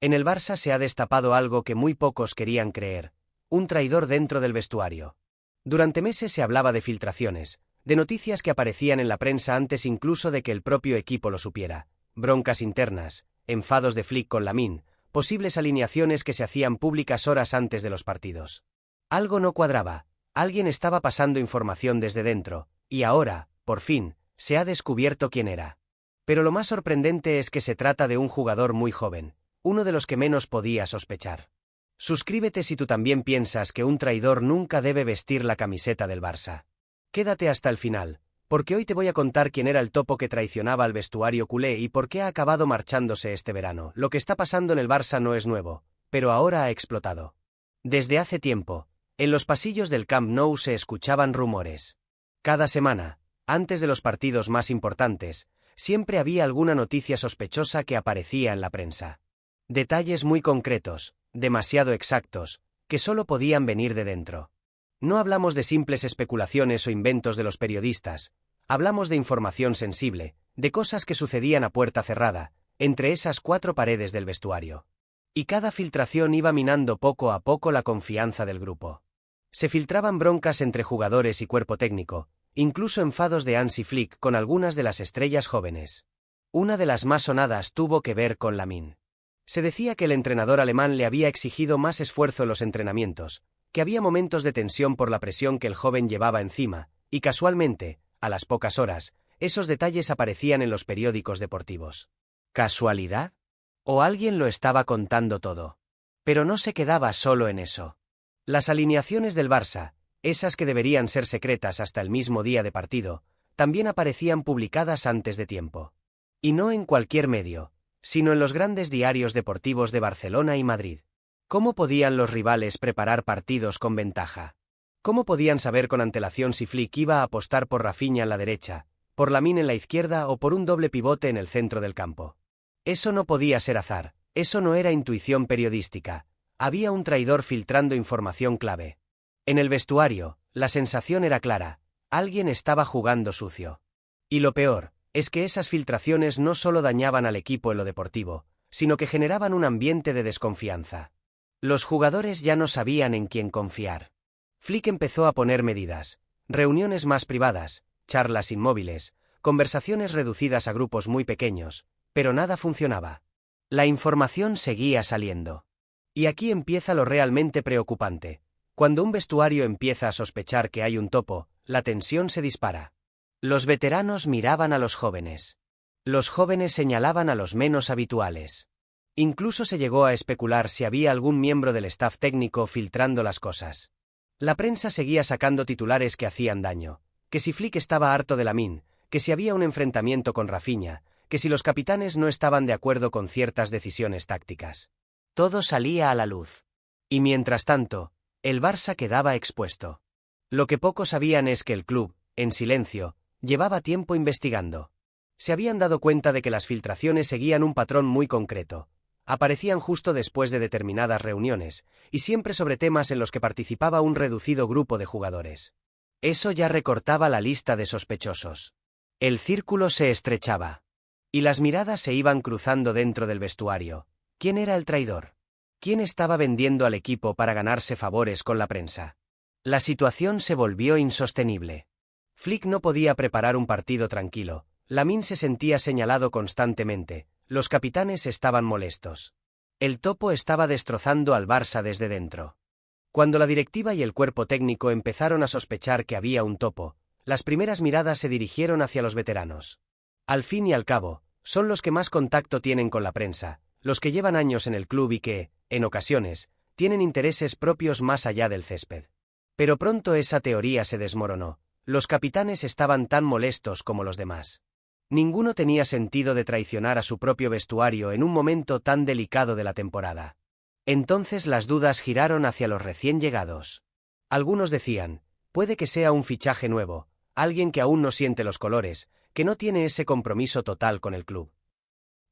En el Barça se ha destapado algo que muy pocos querían creer: un traidor dentro del vestuario. Durante meses se hablaba de filtraciones, de noticias que aparecían en la prensa antes incluso de que el propio equipo lo supiera, broncas internas, enfados de Flick con Lamine, posibles alineaciones que se hacían públicas horas antes de los partidos. Algo no cuadraba, alguien estaba pasando información desde dentro, y ahora, por fin, se ha descubierto quién era. Pero lo más sorprendente es que se trata de un jugador muy joven, uno de los que menos podía sospechar. Suscríbete si tú también piensas que un traidor nunca debe vestir la camiseta del Barça. Quédate hasta el final, porque hoy te voy a contar quién era el topo que traicionaba al vestuario culé y por qué ha acabado marchándose este verano. Lo que está pasando en el Barça no es nuevo, pero ahora ha explotado. Desde hace tiempo, en los pasillos del Camp Nou se escuchaban rumores. Cada semana, antes de los partidos más importantes, siempre había alguna noticia sospechosa que aparecía en la prensa. Detalles muy concretos, demasiado exactos, que solo podían venir de dentro. No hablamos de simples especulaciones o inventos de los periodistas, hablamos de información sensible, de cosas que sucedían a puerta cerrada, entre esas cuatro paredes del vestuario. Y cada filtración iba minando poco a poco la confianza del grupo. Se filtraban broncas entre jugadores y cuerpo técnico, incluso enfados de Hansi Flick con algunas de las estrellas jóvenes. Una de las más sonadas tuvo que ver con Lamine. Se decía que el entrenador alemán le había exigido más esfuerzo en los entrenamientos, que había momentos de tensión por la presión que el joven llevaba encima, y casualmente, a las pocas horas, esos detalles aparecían en los periódicos deportivos. ¿Casualidad? ¿O alguien lo estaba contando todo? Pero no se quedaba solo en eso. Las alineaciones del Barça, esas que deberían ser secretas hasta el mismo día de partido, también aparecían publicadas antes de tiempo. Y no en cualquier medio, sino en los grandes diarios deportivos de Barcelona y Madrid. ¿Cómo podían los rivales preparar partidos con ventaja? ¿Cómo podían saber con antelación si Flick iba a apostar por Rafinha en la derecha, por Lamine en la izquierda o por un doble pivote en el centro del campo? Eso no podía ser azar, eso no era intuición periodística, había un traidor filtrando información clave. En el vestuario, la sensación era clara: alguien estaba jugando sucio. Y lo peor es que esas filtraciones no solo dañaban al equipo en lo deportivo, sino que generaban un ambiente de desconfianza. Los jugadores ya no sabían en quién confiar. Flick empezó a poner medidas: reuniones más privadas, charlas inmóviles, conversaciones reducidas a grupos muy pequeños, pero nada funcionaba. La información seguía saliendo. Y aquí empieza lo realmente preocupante. Cuando un vestuario empieza a sospechar que hay un topo, la tensión se dispara. Los veteranos miraban a los jóvenes. Los jóvenes señalaban a los menos habituales. Incluso se llegó a especular si había algún miembro del staff técnico filtrando las cosas. La prensa seguía sacando titulares que hacían daño, que si Flick estaba harto de Lamine, que si había un enfrentamiento con Rafinha, que si los capitanes no estaban de acuerdo con ciertas decisiones tácticas. Todo salía a la luz. Y mientras tanto, el Barça quedaba expuesto. Lo que pocos sabían es que el club, en silencio, llevaba tiempo investigando. Se habían dado cuenta de que las filtraciones seguían un patrón muy concreto. Aparecían justo después de determinadas reuniones, y siempre sobre temas en los que participaba un reducido grupo de jugadores. Eso ya recortaba la lista de sospechosos. El círculo se estrechaba. Y las miradas se iban cruzando dentro del vestuario. ¿Quién era el traidor? ¿Quién estaba vendiendo al equipo para ganarse favores con la prensa? La situación se volvió insostenible. Flick no podía preparar un partido tranquilo. Lamine se sentía señalado constantemente. Los capitanes estaban molestos. El topo estaba destrozando al Barça desde dentro. Cuando la directiva y el cuerpo técnico empezaron a sospechar que había un topo, las primeras miradas se dirigieron hacia los veteranos. Al fin y al cabo, son los que más contacto tienen con la prensa, los que llevan años en el club y que, en ocasiones, tienen intereses propios más allá del césped. Pero pronto esa teoría se desmoronó. Los capitanes estaban tan molestos como los demás. Ninguno tenía sentido de traicionar a su propio vestuario en un momento tan delicado de la temporada. Entonces las dudas giraron hacia los recién llegados. Algunos decían: puede que sea un fichaje nuevo, alguien que aún no siente los colores, que no tiene ese compromiso total con el club.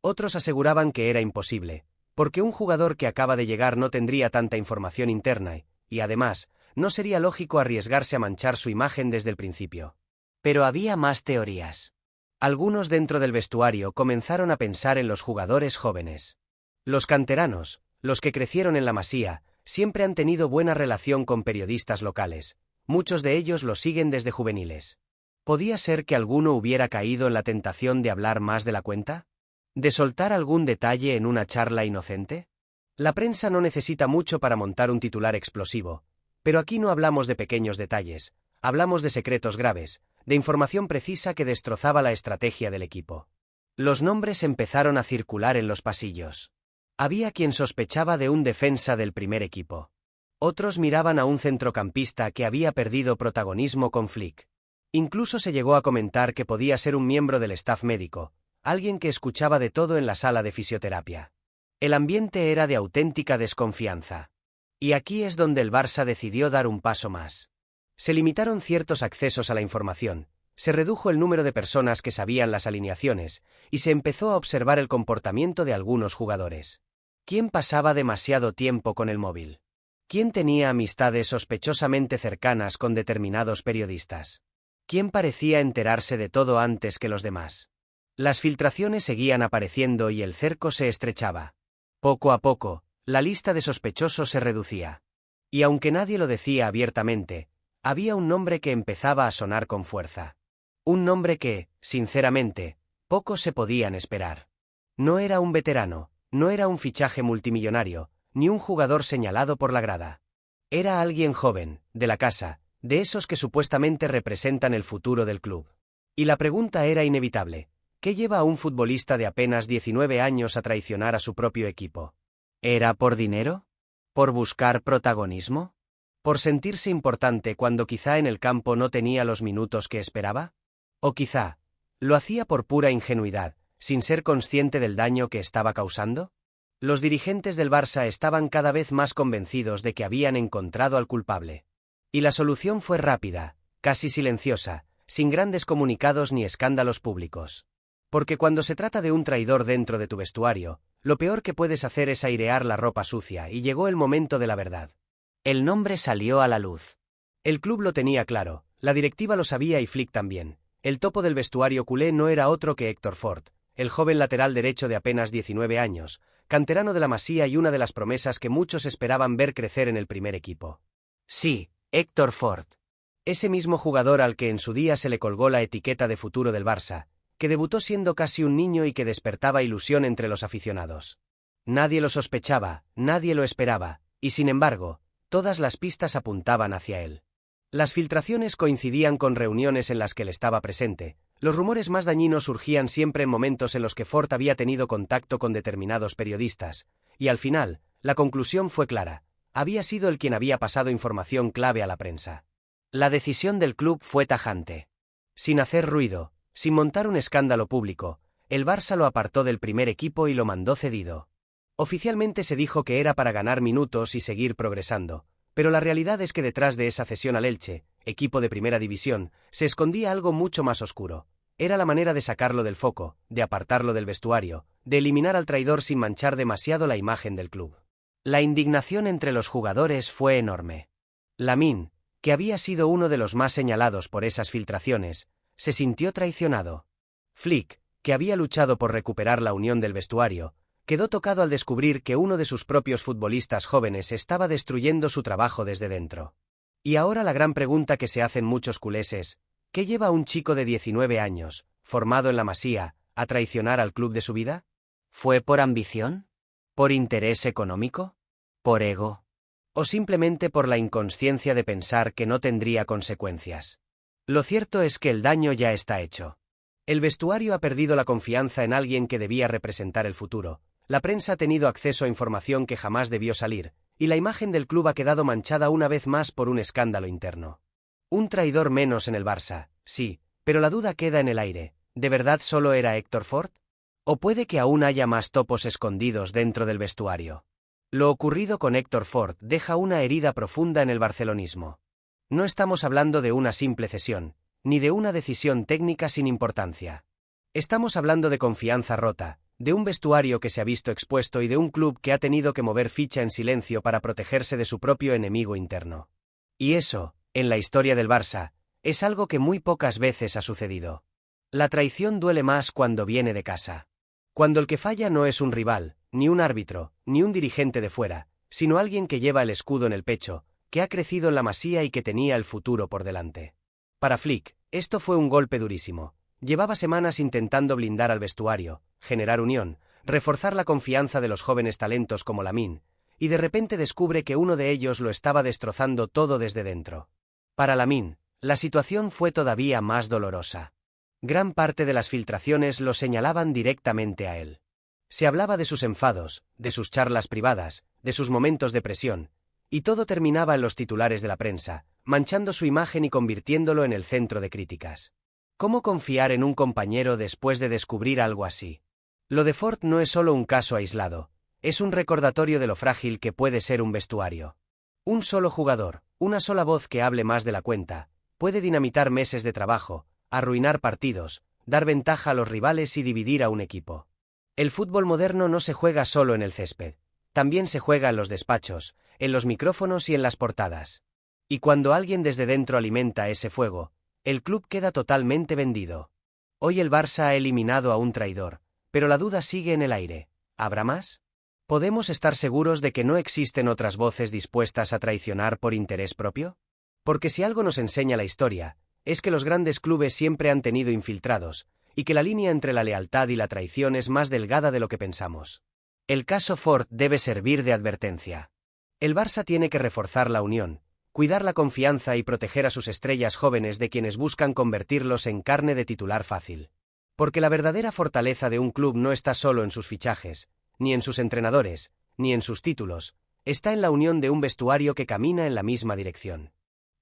Otros aseguraban que era imposible, porque un jugador que acaba de llegar no tendría tanta información interna y además, no sería lógico arriesgarse a manchar su imagen desde el principio. Pero había más teorías. Algunos dentro del vestuario comenzaron a pensar en los jugadores jóvenes. Los canteranos, los que crecieron en la Masía, siempre han tenido buena relación con periodistas locales, muchos de ellos lo siguen desde juveniles. ¿Podía ser que alguno hubiera caído en la tentación de hablar más de la cuenta? ¿De soltar algún detalle en una charla inocente? La prensa no necesita mucho para montar un titular explosivo, pero aquí no hablamos de pequeños detalles, hablamos de secretos graves, de información precisa que destrozaba la estrategia del equipo. Los nombres empezaron a circular en los pasillos. Había quien sospechaba de un defensa del primer equipo. Otros miraban a un centrocampista que había perdido protagonismo con Flick. Incluso se llegó a comentar que podía ser un miembro del staff médico, alguien que escuchaba de todo en la sala de fisioterapia. El ambiente era de auténtica desconfianza. Y aquí es donde el Barça decidió dar un paso más. Se limitaron ciertos accesos a la información, se redujo el número de personas que sabían las alineaciones, y se empezó a observar el comportamiento de algunos jugadores. ¿Quién pasaba demasiado tiempo con el móvil? ¿Quién tenía amistades sospechosamente cercanas con determinados periodistas? ¿Quién parecía enterarse de todo antes que los demás? Las filtraciones seguían apareciendo y el cerco se estrechaba. Poco a poco, la lista de sospechosos se reducía. Y aunque nadie lo decía abiertamente, había un nombre que empezaba a sonar con fuerza. Un nombre que, sinceramente, pocos se podían esperar. No era un veterano, no era un fichaje multimillonario, ni un jugador señalado por la grada. Era alguien joven, de la casa, de esos que supuestamente representan el futuro del club. Y la pregunta era inevitable: ¿qué lleva a un futbolista de apenas 19 años a traicionar a su propio equipo? ¿Era por dinero? ¿Por buscar protagonismo? ¿Por sentirse importante cuando quizá en el campo no tenía los minutos que esperaba? O quizá, ¿lo hacía por pura ingenuidad, sin ser consciente del daño que estaba causando? Los dirigentes del Barça estaban cada vez más convencidos de que habían encontrado al culpable. Y la solución fue rápida, casi silenciosa, sin grandes comunicados ni escándalos públicos. Porque cuando se trata de un traidor dentro de tu vestuario, lo peor que puedes hacer es airear la ropa sucia, y llegó el momento de la verdad. El nombre salió a la luz. El club lo tenía claro, la directiva lo sabía y Flick también. El topo del vestuario culé no era otro que Héctor Ford, el joven lateral derecho de apenas 19 años, canterano de la Masía y una de las promesas que muchos esperaban ver crecer en el primer equipo. Sí, Héctor Ford. Ese mismo jugador al que en su día se le colgó la etiqueta de futuro del Barça, que debutó siendo casi un niño y que despertaba ilusión entre los aficionados. Nadie lo sospechaba, nadie lo esperaba, y sin embargo, todas las pistas apuntaban hacia él. Las filtraciones coincidían con reuniones en las que él estaba presente. Los rumores más dañinos surgían siempre en momentos en los que Ford había tenido contacto con determinados periodistas, y al final, la conclusión fue clara: había sido él quien había pasado información clave a la prensa. La decisión del club fue tajante. Sin hacer ruido, sin montar un escándalo público, el Barça lo apartó del primer equipo y lo mandó cedido. Oficialmente se dijo que era para ganar minutos y seguir progresando, pero la realidad es que detrás de esa cesión al Elche, equipo de primera división, se escondía algo mucho más oscuro. Era la manera de sacarlo del foco, de apartarlo del vestuario, de eliminar al traidor sin manchar demasiado la imagen del club. La indignación entre los jugadores fue enorme. Lamine, que había sido uno de los más señalados por esas filtraciones, se sintió traicionado. Flick, que había luchado por recuperar la unión del vestuario, quedó tocado al descubrir que uno de sus propios futbolistas jóvenes estaba destruyendo su trabajo desde dentro. Y ahora la gran pregunta que se hacen muchos culés es: ¿qué lleva a un chico de 19 años, formado en la Masía, a traicionar al club de su vida? ¿Fue por ambición? ¿Por interés económico? ¿Por ego? ¿O simplemente por la inconsciencia de pensar que no tendría consecuencias? Lo cierto es que el daño ya está hecho. El vestuario ha perdido la confianza en alguien que debía representar el futuro. La prensa ha tenido acceso a información que jamás debió salir, y la imagen del club ha quedado manchada una vez más por un escándalo interno. Un traidor menos en el Barça, sí, pero la duda queda en el aire: ¿de verdad solo era Héctor Ford? ¿O puede que aún haya más topos escondidos dentro del vestuario? Lo ocurrido con Héctor Ford deja una herida profunda en el barcelonismo. No estamos hablando de una simple cesión, ni de una decisión técnica sin importancia. Estamos hablando de confianza rota, de un vestuario que se ha visto expuesto y de un club que ha tenido que mover ficha en silencio para protegerse de su propio enemigo interno. Y eso, en la historia del Barça, es algo que muy pocas veces ha sucedido. La traición duele más cuando viene de casa. Cuando el que falla no es un rival, ni un árbitro, ni un dirigente de fuera, sino alguien que lleva el escudo en el pecho, que ha crecido en la Masía y que tenía el futuro por delante. Para Flick, esto fue un golpe durísimo. Llevaba semanas intentando blindar al vestuario, generar unión, reforzar la confianza de los jóvenes talentos como Lamine, y de repente descubre que uno de ellos lo estaba destrozando todo desde dentro. Para Lamine, la situación fue todavía más dolorosa. Gran parte de las filtraciones lo señalaban directamente a él. Se hablaba de sus enfados, de sus charlas privadas, de sus momentos de presión, y todo terminaba en los titulares de la prensa, manchando su imagen y convirtiéndolo en el centro de críticas. ¿Cómo confiar en un compañero después de descubrir algo así? Lo de Ford no es solo un caso aislado, es un recordatorio de lo frágil que puede ser un vestuario. Un solo jugador, una sola voz que hable más de la cuenta, puede dinamitar meses de trabajo, arruinar partidos, dar ventaja a los rivales y dividir a un equipo. El fútbol moderno no se juega solo en el césped, también se juega en los despachos, en los micrófonos y en las portadas. Y cuando alguien desde dentro alimenta ese fuego, el club queda totalmente vendido. Hoy el Barça ha eliminado a un traidor, pero la duda sigue en el aire. ¿Habrá más? ¿Podemos estar seguros de que no existen otras voces dispuestas a traicionar por interés propio? Porque si algo nos enseña la historia, es que los grandes clubes siempre han tenido infiltrados, y que la línea entre la lealtad y la traición es más delgada de lo que pensamos. El caso Ford debe servir de advertencia. El Barça tiene que reforzar la unión, cuidar la confianza y proteger a sus estrellas jóvenes de quienes buscan convertirlos en carne de titular fácil. Porque la verdadera fortaleza de un club no está solo en sus fichajes, ni en sus entrenadores, ni en sus títulos, está en la unión de un vestuario que camina en la misma dirección.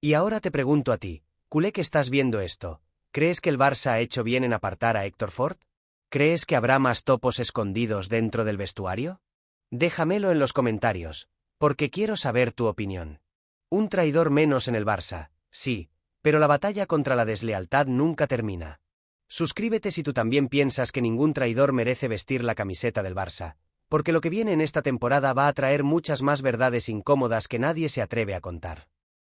Y ahora te pregunto a ti, culé que estás viendo esto, ¿crees que el Barça ha hecho bien en apartar a Héctor Ford? ¿Crees que habrá más topos escondidos dentro del vestuario? Déjamelo en los comentarios, porque quiero saber tu opinión. Un traidor menos en el Barça, sí, pero la batalla contra la deslealtad nunca termina. Suscríbete si tú también piensas que ningún traidor merece vestir la camiseta del Barça, porque lo que viene en esta temporada va a traer muchas más verdades incómodas que nadie se atreve a contar.